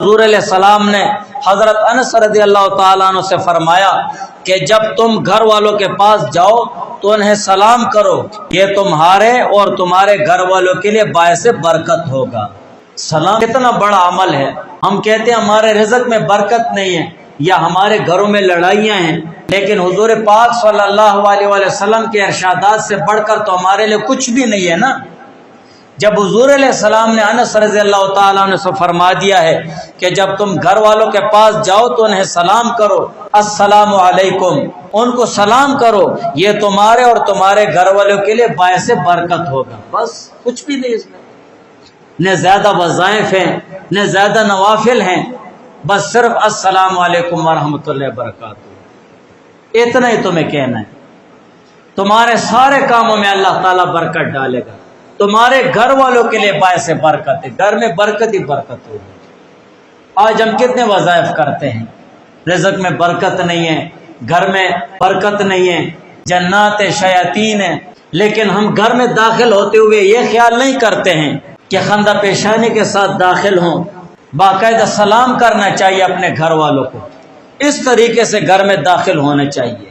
حضور علیہ السلام نے حضرت انس رضی اللہ تعالیٰ عنہ سے فرمایا کہ جب تم گھر والوں کے پاس جاؤ تو انہیں سلام کرو، یہ تمہارے اور تمہارے گھر والوں کے لیے باعث برکت ہوگا۔ سلام کتنا بڑا عمل ہے۔ ہم کہتے ہیں ہمارے رزق میں برکت نہیں ہے یا ہمارے گھروں میں لڑائیاں ہیں، لیکن حضور پاک صلی اللہ علیہ وسلم کے ارشادات سے بڑھ کر تو ہمارے لیے کچھ بھی نہیں ہے نا۔ جب حضور علیہ السلام نے انس رضی اللہ تعالیٰ عنہ سے فرما دیا ہے کہ جب تم گھر والوں کے پاس جاؤ تو انہیں سلام کرو، السلام علیکم، ان کو سلام کرو، یہ تمہارے اور تمہارے گھر والوں کے لیے باعث برکت ہوگا۔ بس کچھ بھی نہیں اس میں، نہ زیادہ وظائف ہیں نہ زیادہ نوافل ہیں، بس صرف السلام علیکم ورحمۃ اللہ وبرکاتہ، اتنا ہی تمہیں کہنا ہے۔ تمہارے سارے کاموں میں اللہ تعالیٰ برکت ڈالے گا، تمہارے گھر والوں کے لیے باعث برکت ہے، گھر میں برکت ہی برکت ہوگی۔ آج ہم کتنے وظائف کرتے ہیں، رزق میں برکت نہیں ہے، گھر میں برکت نہیں ہے، جنات شیاطین ہیں، لیکن ہم گھر میں داخل ہوتے ہوئے یہ خیال نہیں کرتے ہیں کہ خندہ پیشانی کے ساتھ داخل ہوں، باقاعدہ سلام کرنا چاہیے اپنے گھر والوں کو، اس طریقے سے گھر میں داخل ہونا چاہیے۔